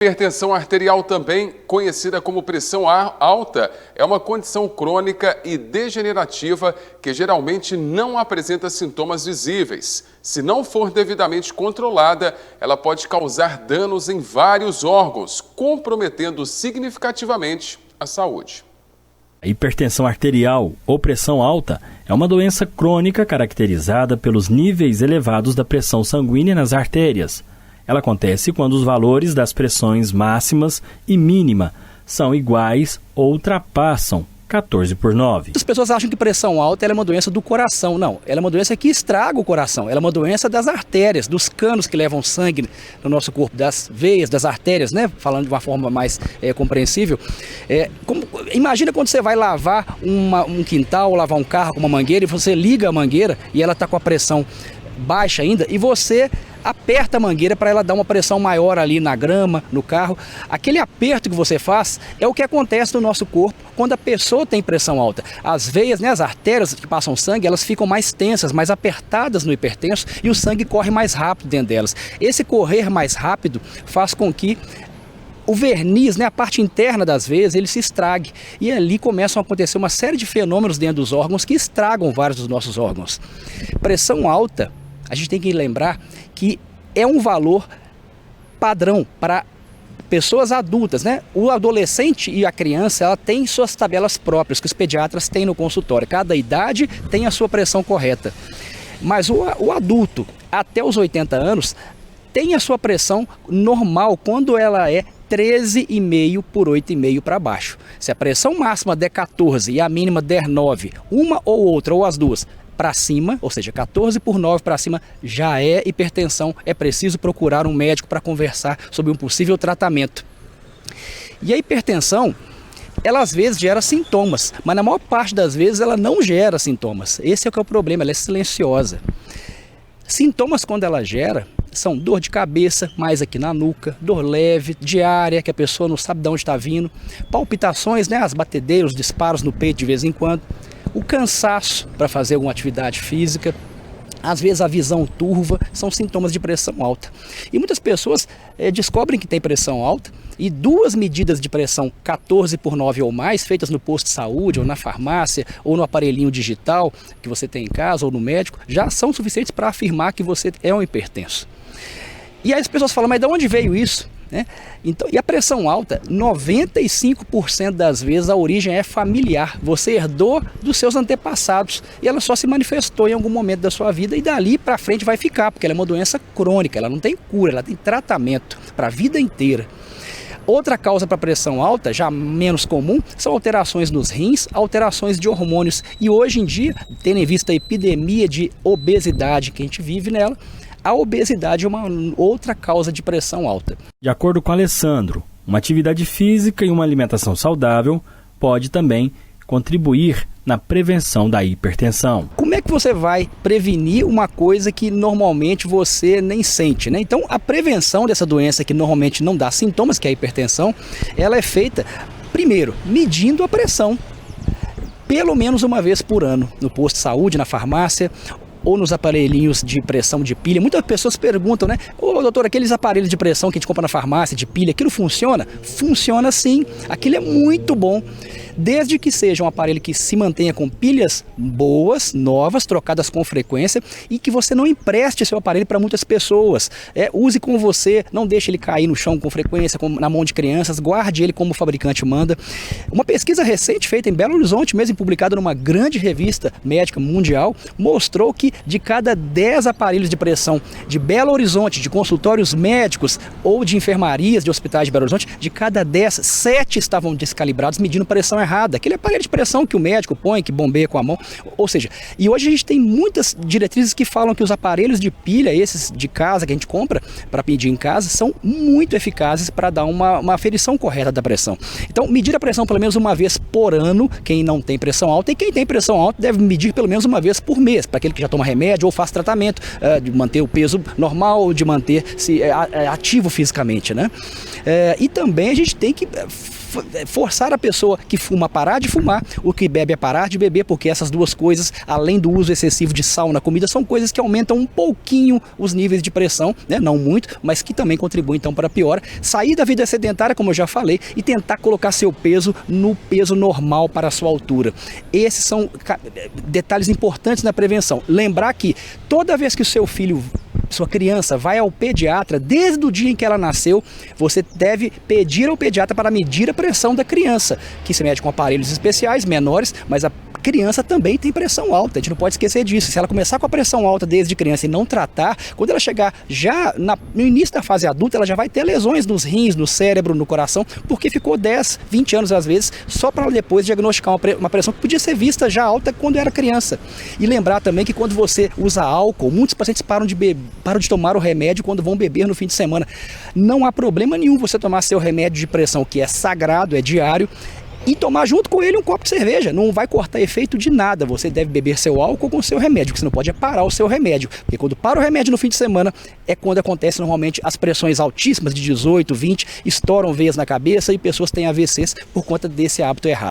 Hipertensão arterial, também conhecida como pressão alta, é uma condição crônica e degenerativa que geralmente não apresenta sintomas visíveis. Se não for devidamente controlada, ela pode causar danos em vários órgãos, comprometendo significativamente a saúde. A hipertensão arterial ou pressão alta é uma doença crônica caracterizada pelos níveis elevados da pressão sanguínea nas artérias. Ela acontece quando os valores das pressões máximas e mínima são iguais ou ultrapassam 14/9. As pessoas acham que pressão alta é uma doença do coração. Não, ela é uma doença que estraga o coração. Ela é uma doença das artérias, dos canos que levam sangue no nosso corpo, das veias, das artérias, né? Falando de uma forma mais compreensível. Imagina quando você vai lavar um quintal, lavar um carro com uma mangueira e você liga a mangueira e ela está com a pressão baixa ainda e você aperta a mangueira para ela dar uma pressão maior ali na grama, no carro. Aquele aperto que você faz é o que acontece no nosso corpo quando a pessoa tem pressão alta. As veias, né, as artérias que passam sangue, elas ficam mais tensas, mais apertadas no hipertenso e o sangue corre mais rápido dentro delas. Esse correr mais rápido faz com que o verniz, né, a parte interna das veias, ele se estrague. E ali começam a acontecer uma série de fenômenos dentro dos órgãos que estragam vários dos nossos órgãos. Pressão alta, a gente tem que lembrar que é um valor padrão para pessoas adultas, né? O adolescente e a criança, ela tem suas tabelas próprias que os pediatras têm no consultório. Cada idade tem a sua pressão correta. Mas o adulto, até os 80 anos, tem a sua pressão normal quando ela é 13,5 por 8,5 para baixo. Se a pressão máxima der 14 e a mínima der 9, uma ou outra, ou as duas, para cima, ou seja, 14 por 9 para cima, já é hipertensão. É preciso procurar um médico para conversar sobre um possível tratamento. E a hipertensão, ela às vezes gera sintomas, mas na maior parte das vezes ela não gera sintomas. Esse é o que é o problema, ela é silenciosa. Sintomas, quando ela gera, são dor de cabeça, mais aqui na nuca, dor leve, diária, que a pessoa não sabe de onde está vindo, palpitações, né, as batedeiras, os disparos no peito de vez em quando, o cansaço para fazer alguma atividade física, às vezes a visão turva, são sintomas de pressão alta. E muitas pessoas descobrem que tem pressão alta e 2 medidas de pressão 14 por 9 ou mais, feitas no posto de saúde ou na farmácia ou no aparelhinho digital que você tem em casa ou no médico, já são suficientes para afirmar que você é um hipertenso. E aí as pessoas falam, mas de onde veio isso? Então, e a pressão alta, 95% das vezes a origem é familiar. Você herdou dos seus antepassados e ela só se manifestou em algum momento da sua vida e dali para frente vai ficar, porque ela é uma doença crônica, ela não tem cura, ela tem tratamento para a vida inteira. Outra causa para pressão alta, já menos comum, são alterações nos rins, alterações de hormônios. E hoje em dia, tendo em vista a epidemia de obesidade que a gente vive nela, a obesidade é uma outra causa de pressão alta. De acordo com Alessandro, uma atividade física e uma alimentação saudável pode também contribuir na prevenção da hipertensão. Como é que você vai prevenir uma coisa que normalmente você nem sente, né? Então, a prevenção dessa doença que normalmente não dá sintomas, que é a hipertensão, ela é feita, primeiro, medindo a pressão, pelo menos uma vez por ano, no posto de saúde, na farmácia, ou nos aparelhinhos de pressão de pilha. Muitas pessoas perguntam, né? Ô, doutor, aqueles aparelhos de pressão que a gente compra na farmácia, de pilha, aquilo funciona? Funciona sim. Aquilo é muito bom. Desde que seja um aparelho que se mantenha com pilhas boas, novas, trocadas com frequência e que você não empreste seu aparelho para muitas pessoas. Use com você, não deixe ele cair no chão com frequência, na mão de crianças, guarde ele como o fabricante manda. Uma pesquisa recente feita em Belo Horizonte, mesmo publicada numa grande revista médica mundial, mostrou que de cada 10 aparelhos de pressão de Belo Horizonte, de consultórios médicos ou de enfermarias de hospitais de Belo Horizonte, de cada 10, 7 estavam descalibrados medindo pressão errada. Aquele aparelho de pressão que o médico põe, que bombeia com a mão. Ou seja, e hoje a gente tem muitas diretrizes que falam que os aparelhos de pilha, esses de casa que a gente compra para pedir em casa, são muito eficazes para dar uma aferição correta da pressão. Então, medir a pressão pelo menos uma vez por ano, quem não tem pressão alta, e quem tem pressão alta deve medir pelo menos uma vez por mês, para aquele que já toma remédio ou faz tratamento, de manter o peso normal, de manter-se ativo fisicamente, né? E também a gente tem que forçar a pessoa que fuma a parar de fumar, o que bebe a parar de beber, porque essas duas coisas, além do uso excessivo de sal na comida, são coisas que aumentam um pouquinho os níveis de pressão, né? Não muito, mas que também contribuem então para a piora. Sair da vida sedentária, como eu já falei, e tentar colocar seu peso no peso normal para a sua altura. Esses são detalhes importantes na prevenção. Lembrar que toda vez que o seu filho, sua criança, vai ao pediatra, desde o dia em que ela nasceu, você deve pedir ao pediatra para medir a pressão da criança, que se mede com aparelhos especiais, menores, mas a criança também tem pressão alta, a gente não pode esquecer disso. Se ela começar com a pressão alta desde criança e não tratar, quando ela chegar já no início da fase adulta, ela já vai ter lesões nos rins, no cérebro, no coração, porque ficou 10, 20 anos às vezes, só para depois diagnosticar uma pressão que podia ser vista já alta quando era criança. E lembrar também que quando você usa álcool, muitos pacientes param de tomar o remédio quando vão beber no fim de semana. Não há problema nenhum você tomar seu remédio de pressão, que é sagrado, é diário, e tomar junto com ele um copo de cerveja. Não vai cortar efeito de nada. Você deve beber seu álcool com seu remédio, o que você não pode é parar o seu remédio, porque quando para o remédio no fim de semana é quando acontece normalmente as pressões altíssimas de 18, 20, estouram veias na cabeça e pessoas têm AVCs por conta desse hábito errado.